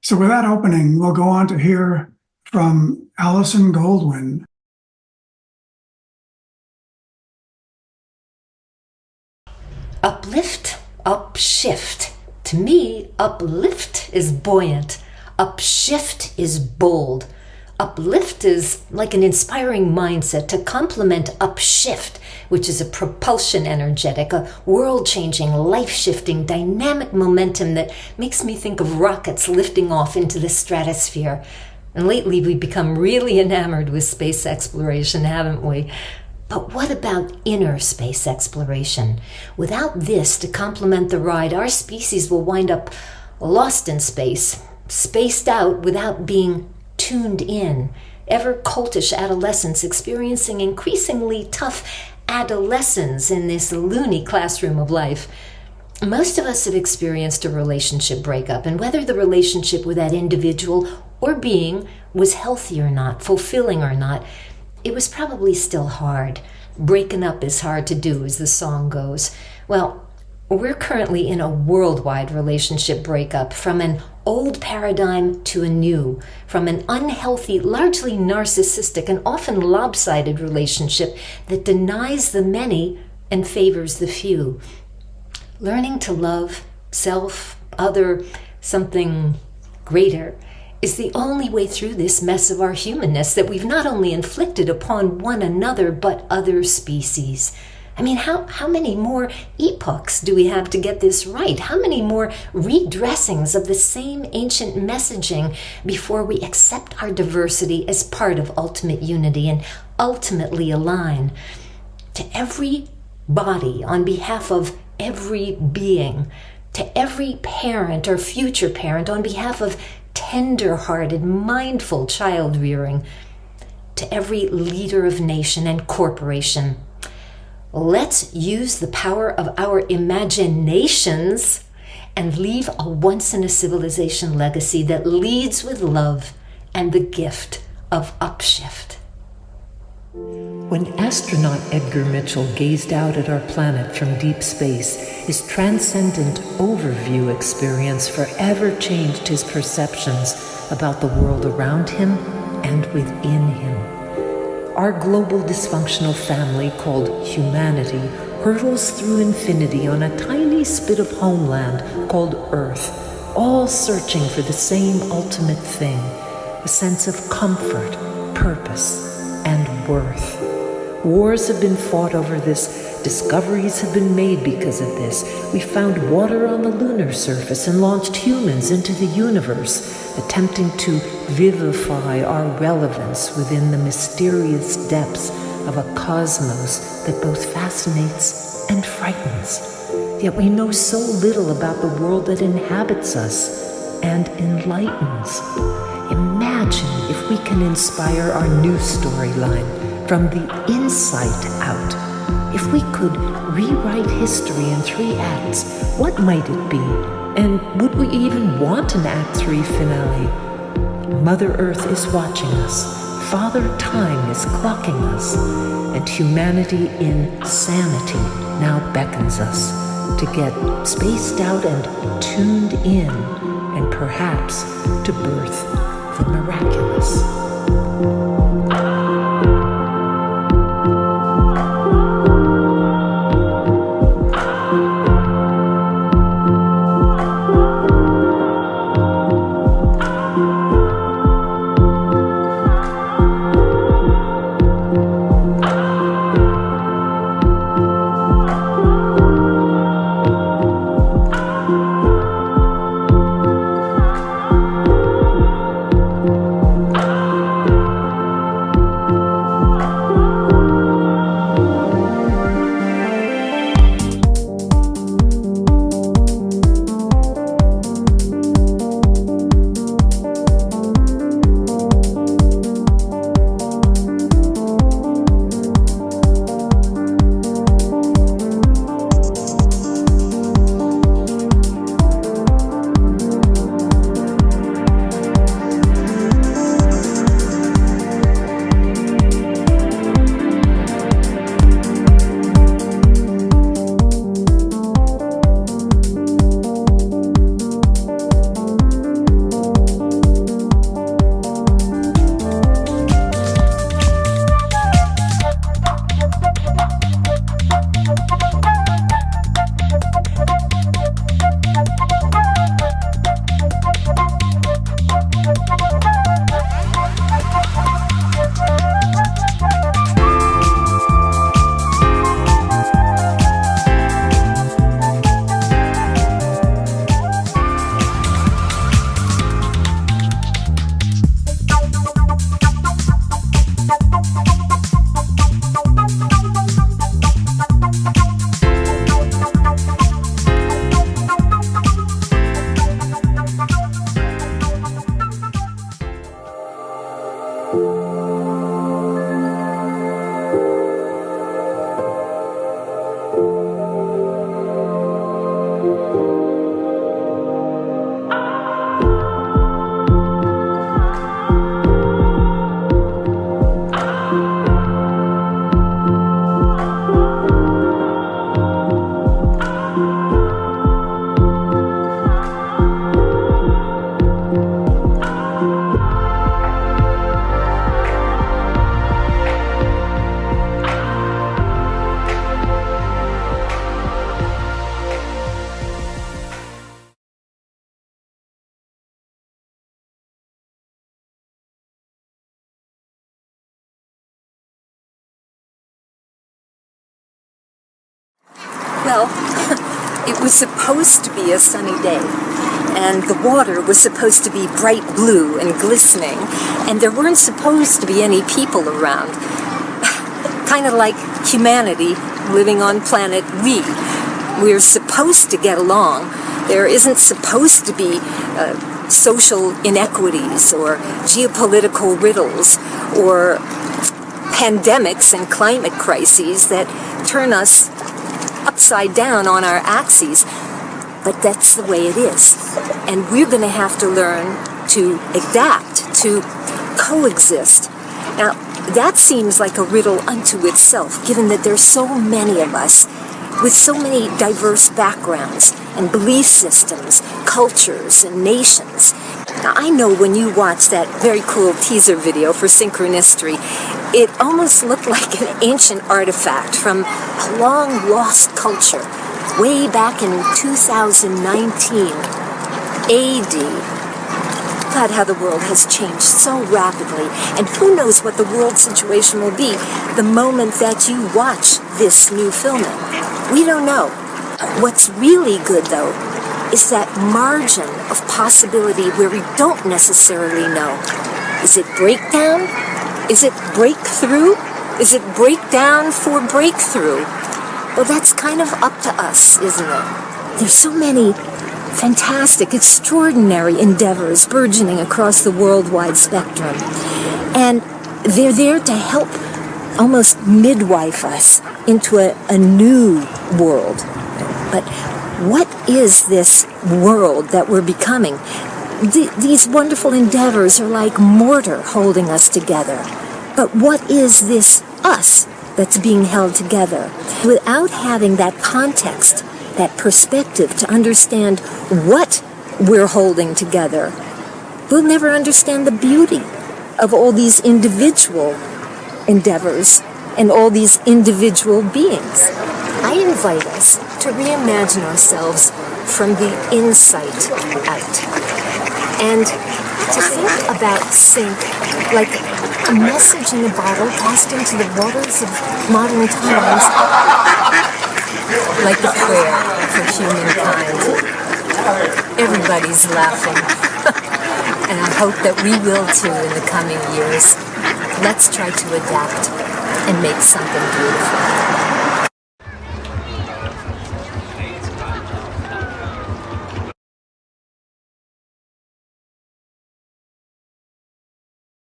So with that opening, we'll go on to hear from Allison Goldwyn. Uplift, upshift. To me, uplift is buoyant. Upshift is bold. Uplift is like an inspiring mindset to complement upshift, which is a propulsion energetic, a world-changing, life-shifting, dynamic momentum that makes me think of rockets lifting off into the stratosphere. And lately we've become really enamored with space exploration, haven't we? But what about inner space exploration? Without this to complement the ride, our species will wind up lost in space, spaced out without being tuned in, ever cultish adolescents experiencing increasingly tough adolescence in this loony classroom of life. Most of us have experienced a relationship breakup, and whether the relationship with that individual or being was healthy or not, fulfilling or not, it was probably still hard. Breaking up is hard to do, as the song goes. Well, we're currently in a worldwide relationship breakup, from an old paradigm to a new, from an unhealthy, largely narcissistic, and often lopsided relationship that denies the many and favors the few. Learning to love self, other, something greater is the only way through this mess of our humanness that we've not only inflicted upon one another, but other species. I mean, how many more epochs do we have to get this right? How many more redressings of the same ancient messaging before we accept our diversity as part of ultimate unity and ultimately align? To every body, on behalf of every being, to every parent or future parent, on behalf of tender-hearted, mindful child rearing, to every leader of nation and corporation, let's use the power of our imaginations and leave a once-in-a-civilization legacy that leads with love and the gift of upshift. When astronaut Edgar Mitchell gazed out at our planet from deep space, his transcendent overview experience forever changed his perceptions about the world around him and within him. Our global dysfunctional family called humanity hurtles through infinity on a tiny spit of homeland called Earth, all searching for the same ultimate thing, a sense of comfort, purpose, and worth. Wars have been fought over this. Discoveries have been made because of this. We found water on the lunar surface and launched humans into the universe, attempting to vivify our relevance within the mysterious depths of a cosmos that both fascinates and frightens. Yet we know so little about the world that inhabits us and enlightens. Imagine if we can inspire our new storyline from the inside out. If we could rewrite history in 3 acts, what might it be? And would we even want an Act 3 finale? Mother Earth is watching us. Father Time is clocking us. And humanity in sanity now beckons us to get spaced out and tuned in, and perhaps to birth the miraculous. Well, it was supposed to be a sunny day, and the water was supposed to be bright blue and glistening, and there weren't supposed to be any people around. Kind of like humanity living on planet we. We're supposed to get along. There isn't supposed to be social inequities or geopolitical riddles or pandemics and climate crises that turn us upside down on our axes. But that's the way it is. And we're going to have to learn to adapt, to coexist. Now, that seems like a riddle unto itself, given that there's so many of us with so many diverse backgrounds and belief systems, cultures, and nations. Now, I know when you watch that very cool teaser video for Synchronistory, it almost looked like an ancient artifact from a long-lost culture, way back in 2019 AD. God, how the world has changed so rapidly, and who knows what the world situation will be the moment that you watch this new filming. We don't know. What's really good, though, is that margin of possibility where we don't necessarily know. Is it breakdown? Is it breakthrough? Is it breakdown for breakthrough? Well, that's kind of up to us, isn't it? There's so many fantastic, extraordinary endeavors burgeoning across the worldwide spectrum. And they're there to help almost midwife us into a new world. But what is this world that we're becoming? These wonderful endeavors are like mortar holding us together. But what is this us that's being held together? Without having that context, that perspective to understand what we're holding together, we'll never understand the beauty of all these individual endeavors and all these individual beings. I invite us to reimagine ourselves from the inside out and to think about sync like a message in a bottle cast into the waters of modern times, like a prayer for humankind. Everybody's laughing, and I hope that we will too in the coming years. Let's try to adapt and make something beautiful.